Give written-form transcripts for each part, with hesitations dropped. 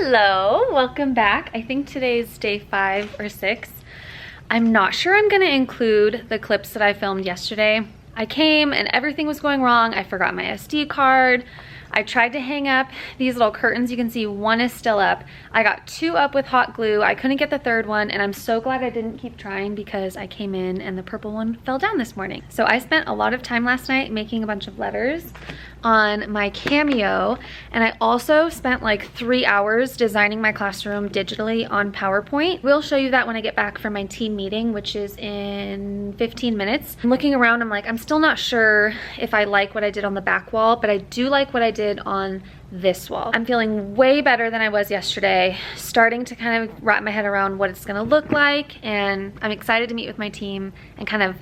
Hello, welcome back. I think today's day 5 or 6. I'm not sure I'm gonna include the clips that I filmed yesterday. I came and everything was going wrong. I forgot my SD card. I tried to hang up these little curtains. You can see one is still up. I got 2 up with hot glue. I couldn't get the 3rd one, and I'm so glad I didn't keep trying because I came in and the purple one fell down this morning. So I spent a lot of time last night making a bunch of letters on my Cameo, and I also spent like 3 hours designing my classroom digitally on PowerPoint. We'll show you that when I get back from my team meeting, which is in 15 minutes. I'm looking around, I'm like, I'm still not sure if I like what I did on the back wall, but I do like what I did on this wall. I'm feeling way better than I was yesterday, starting to kind of wrap my head around what it's gonna look like, and I'm excited to meet with my team and kind of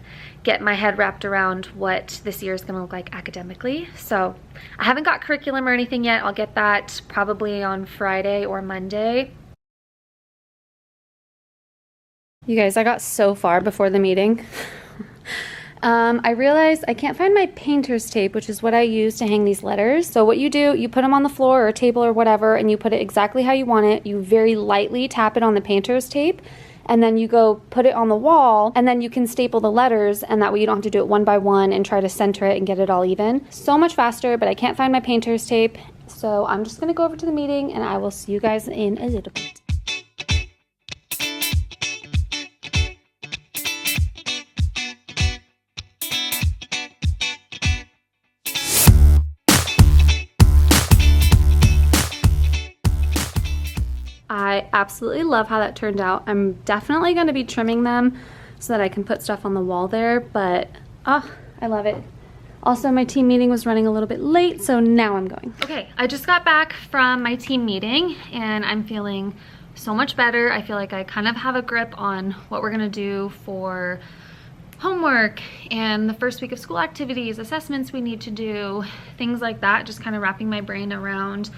get my head wrapped around what this year is gonna look like academically. So I haven't got curriculum or anything yet. I'll get that probably on Friday or Monday. You guys, I got so far before the meeting. I realized I can't find my painter's tape, which is what I use to hang these letters. So what you do, you put them on the floor or a table or whatever, and you put it exactly how you want it. You very lightly tap it on the painter's tape, and then you go put it on the wall, and then you can staple the letters, and that way you don't have to do it one by one and try to center it and get it all even. So much faster, but I can't find my painter's tape. So I'm just gonna go over to the meeting, and I will see you guys in a little bit. I absolutely love how that turned out. I'm definitely going to be trimming them so that I can put stuff on the wall there, but I love it. Also, my team meeting was running a little bit late, so now I'm going. Okay, I just got back from my team meeting and I'm feeling so much better. I feel like I kind of have a grip on what we're gonna do for homework and the first week of school activities, assessments we need to do, things like that, just kind of wrapping my brain around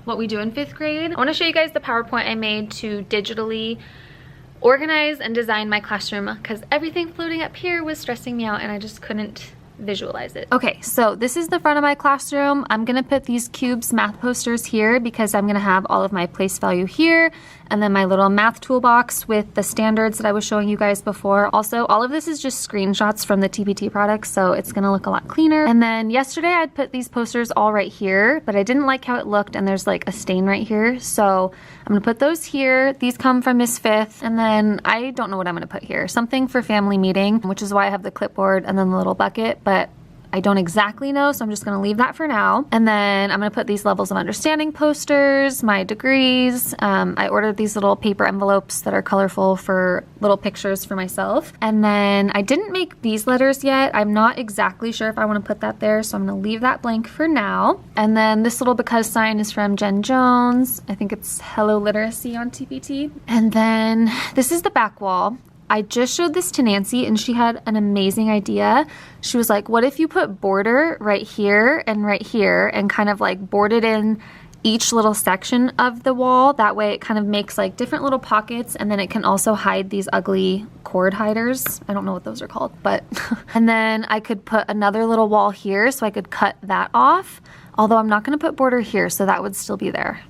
what we do in 5th grade. I want to show you guys the PowerPoint I made to digitally organize and design my classroom because everything floating up here was stressing me out and I just couldn't visualize it. Okay, so this is the front of my classroom. I'm gonna put these cubes math posters here because I'm gonna have all of my place value here and then my little math toolbox with the standards that I was showing you guys before. Also, all of this is just screenshots from the TPT products, so it's gonna look a lot cleaner. And then yesterday I'd put these posters all right here, but I didn't like how it looked and there's like a stain right here. So I'm gonna put those here. These come from Miss Fifth. And then I don't know what I'm gonna put here. Something for family meeting, which is why I have the clipboard and then the little bucket, but I don't exactly know, so I'm just gonna leave that for now. And then I'm gonna put these levels of understanding posters, my degrees. I ordered these little paper envelopes that are colorful for little pictures for myself. And then I didn't make these letters yet. I'm not exactly sure if I wanna put that there, so I'm gonna leave that blank for now. And then this little because sign is from Jen Jones. I think it's Hello Literacy on TPT. And then this is the back wall. I just showed this to Nancy and she had an amazing idea. She was like, what if you put border right here and kind of like boarded in each little section of the wall? That way it kind of makes like different little pockets, and then it can also hide these ugly cord hiders. I don't know what those are called, but and then I could put another little wall here so I could cut that off. Although I'm not gonna put border here, so that would still be there.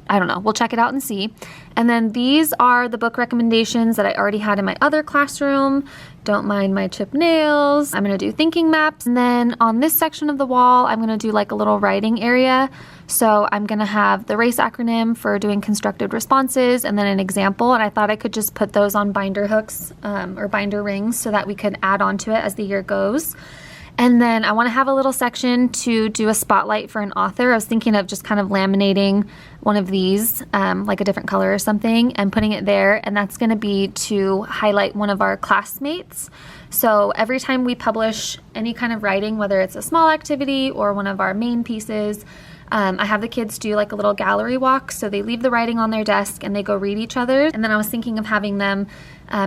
I don't know, we'll check it out and see. And then these are the book recommendations that I already had in my other classroom. Don't mind my chipped nails. I'm gonna do thinking maps. And then on this section of the wall, I'm gonna do like a little writing area. So I'm gonna have the RACE acronym for doing constructed responses and then an example. And I thought I could just put those on binder hooks or binder rings so that we could add on to it as the year goes. And then I want to have a little section to do a spotlight for an author. I was thinking of just kind of laminating one of these, like a different color or something, and putting it there. And that's going to be to highlight one of our classmates. So every time we publish any kind of writing, whether it's a small activity or one of our main pieces, I have the kids do like a little gallery walk. So they leave the writing on their desk and they go read each other's. And then I was thinking of having them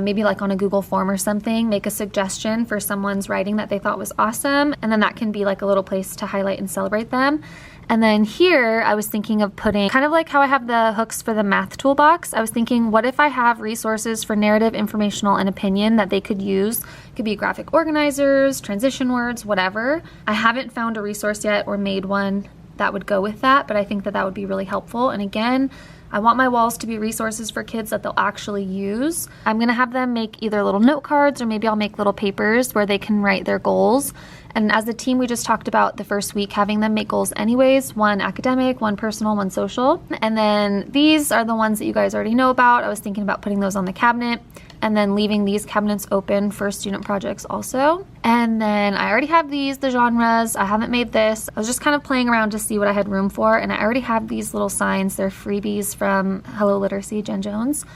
maybe like on a Google form or something, make a suggestion for someone's writing that they thought was awesome. And then that can be like a little place to highlight and celebrate them. And then here I was thinking of putting, kind of like how I have the hooks for the math toolbox, I was thinking, what if I have resources for narrative, informational, and opinion that they could use? It could be graphic organizers, transition words, whatever. I haven't found a resource yet or made one that would go with that, but I think that that would be really helpful. And again, I want my walls to be resources for kids that they'll actually use. I'm gonna have them make either little note cards or maybe I'll make little papers where they can write their goals. And as a team, we just talked about the first week having them make goals anyways, one academic, one personal, one social. And then these are the ones that you guys already know about. I was thinking about putting those on the cabinet and then leaving these cabinets open for student projects also. And then I already have these, the genres. I haven't made this. I was just kind of playing around to see what I had room for, and I already have these little signs. They're freebies from Hello Literacy, Jen Jones.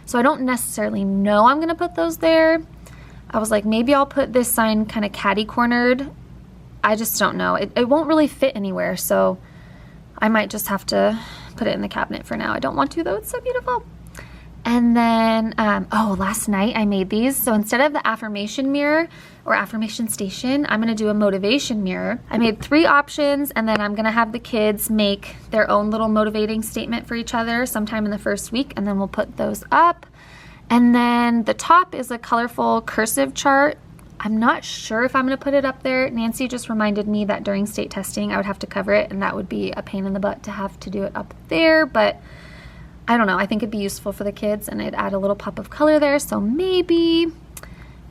So I don't necessarily know I'm gonna put those there. I was like, maybe I'll put this sign kind of catty-cornered. I just don't know. It won't really fit anywhere, so I might just have to put it in the cabinet for now. I don't want to, though. It's so beautiful. And then, oh, last night I made these. So instead of the affirmation mirror or affirmation station, I'm gonna do a motivation mirror. I made 3 options, and then I'm gonna have the kids make their own little motivating statement for each other sometime in the first week, and then we'll put those up. And then the top is a colorful cursive chart. I'm not sure if I'm gonna put it up there. Nancy just reminded me that during state testing I would have to cover it, and that would be a pain in the butt to have to do it up there, but I don't know, I think it'd be useful for the kids and it'd add a little pop of color there, so maybe.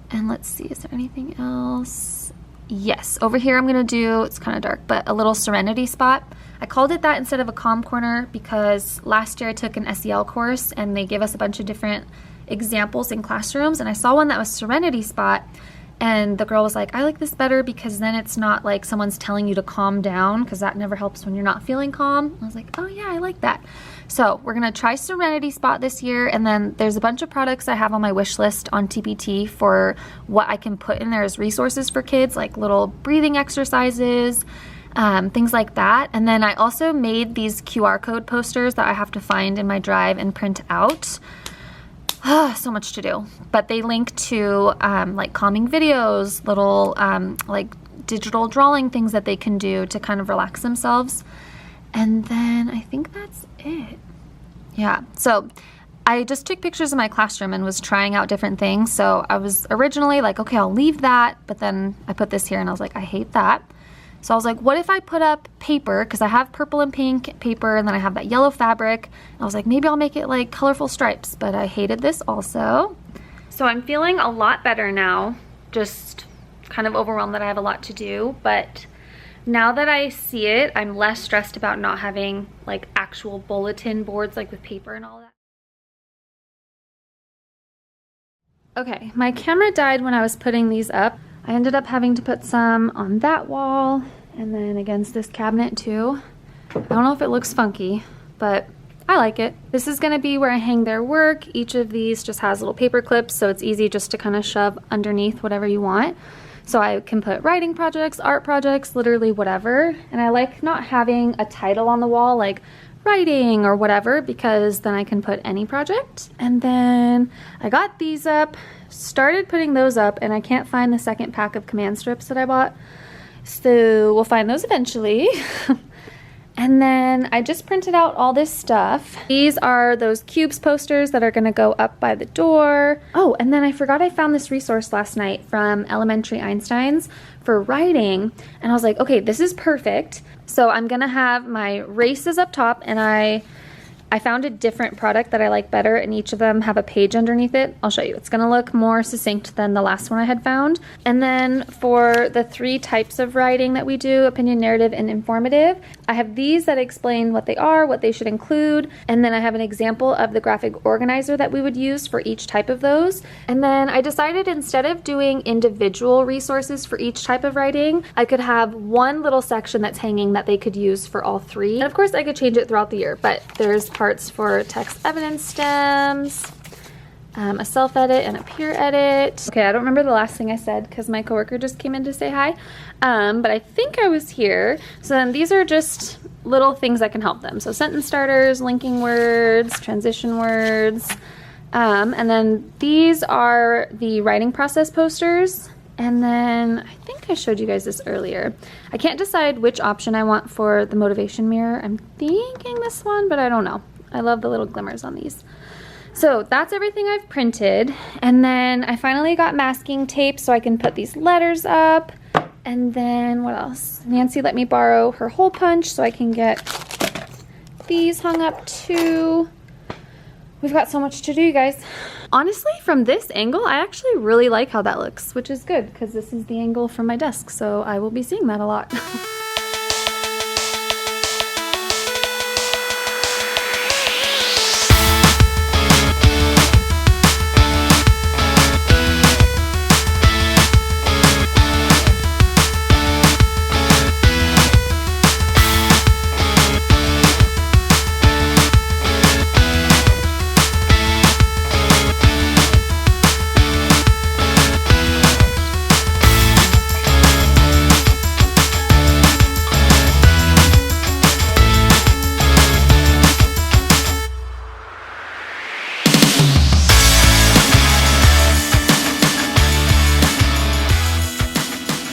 And let's see, is there anything else? Yes, over here I'm gonna do, it's kind of dark, but a little serenity spot. I called it that instead of a calm corner because last year I took an SEL course and they gave us a bunch of different examples in classrooms, and I saw one that was serenity spot, and the girl was like, I like this better because then it's not like someone's telling you to calm down, because that never helps when you're not feeling calm. I was like, oh yeah, I like that. So we're gonna try serenity spot this year, and then there's a bunch of products I have on my wish list on TPT for what I can put in there as resources for kids, like little breathing exercises, things like that. And then I also made these QR code posters that I have to find in my drive and print out. So much to do, but they link to like calming videos, little like digital drawing things that they can do to kind of relax themselves. And then I think that's it. Yeah, so I just took pictures of my classroom and was trying out different things. So I was originally like, okay, I'll leave that, but then I put this here and I was like, I hate that. So I was like, what if I put up paper, because I have purple and pink paper and then I have that yellow fabric. And I was like, maybe I'll make it like colorful stripes, but I hated this also. So I'm feeling a lot better now, just kind of overwhelmed that I have a lot to do, but now that I see it, I'm less stressed about not having like actual bulletin boards like with paper and all that. Okay, my camera died when I was putting these up. I ended up having to put some on that wall and then against this cabinet too. I don't know if it looks funky, but I like it. This is gonna be where I hang their work. Each of these just has little paper clips, so it's easy just to kind of shove underneath whatever you want. So I can put writing projects, art projects, literally whatever. And I like not having a title on the wall like writing or whatever, because then I can put any project. And then I got these up, started putting those up, and I can't find the second pack of command strips that I bought. So we'll find those eventually. And then I just printed out all this stuff. These are those cubes posters that are gonna go up by the door. Oh, and then I forgot I found this resource last night from Elementary Einsteins for writing. And I was like, okay, this is perfect. So I'm gonna have my races up top, and I found a different product that I like better, and each of them have a page underneath it. I'll show you. It's gonna look more succinct than the last one I had found. And then for the 3 types of writing that we do, opinion, narrative, and informative, I have these that explain what they are, what they should include, and then I have an example of the graphic organizer that we would use for each type of those. And then I decided instead of doing individual resources for each type of writing, I could have one little section that's hanging that they could use for all 3. And of course I could change it throughout the year, but there's parts for text evidence stems, a self-edit and a peer edit. Okay, I don't remember the last thing I said because my coworker just came in to say hi, but I think I was here. So then these are just little things that can help them. So sentence starters, linking words, transition words, and then these are the writing process posters. And then I think I showed you guys this earlier. I can't decide which option I want for the motivation mirror. I'm thinking this one, but I don't know. I love the little glimmers on these. So that's everything I've printed. And then I finally got masking tape so I can put these letters up. And then what else? Nancy let me borrow her hole punch so I can get these hung up too. We've got so much to do, you guys. Honestly, from this angle, I actually really like how that looks, which is good because this is the angle from my desk, so I will be seeing that a lot.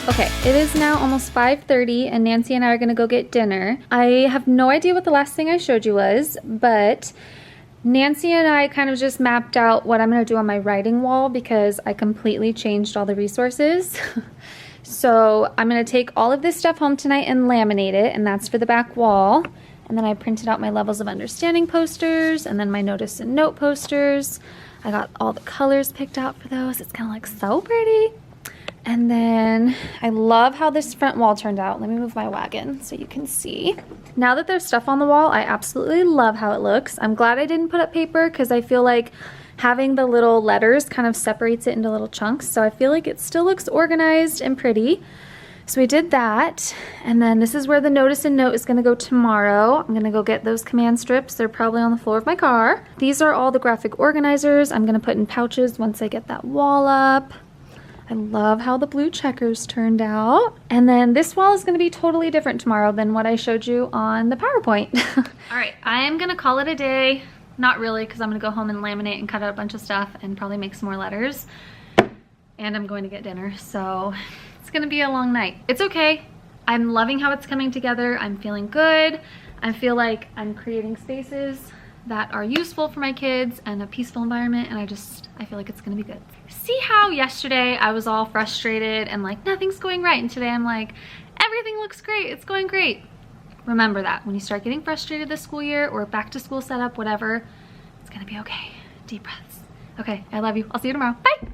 Okay, it is now almost 5:30 and Nancy and I are gonna go get dinner. I have no idea what the last thing I showed you was, but Nancy and I kind of just mapped out what I'm gonna do on my writing wall because I completely changed all the resources. So I'm gonna take all of this stuff home tonight and laminate it, and that's for the back wall. And then I printed out my levels of understanding posters and then my notice and note posters. I got all the colors picked out for those. It's gonna look so pretty. And then I love how this front wall turned out. Let me move my wagon so you can see. Now that there's stuff on the wall, I absolutely love how it looks. I'm glad I didn't put up paper because I feel like having the little letters kind of separates it into little chunks. So I feel like it still looks organized and pretty. So we did that. And then this is where the notice and note is gonna go tomorrow. I'm gonna go get those command strips. They're probably on the floor of my car. These are all the graphic organizers I'm gonna put in pouches once I get that wall up. I love how the blue checkers turned out. And then this wall is gonna be totally different tomorrow than what I showed you on the PowerPoint. All right, I am gonna call it a day. Not really, because I'm gonna go home and laminate and cut out a bunch of stuff and probably make some more letters. And I'm going to get dinner, so it's gonna be a long night. It's okay. I'm loving how it's coming together. I'm feeling good. I feel like I'm creating spaces that are useful for my kids and a peaceful environment, and I feel like it's gonna be good. See how yesterday I was all frustrated and like nothing's going right, and today I'm like everything looks great, it's going great. Remember that when you start getting frustrated this school year or back to school setup, whatever, it's gonna be okay. Deep breaths. Okay, I love you. I'll see you tomorrow. Bye.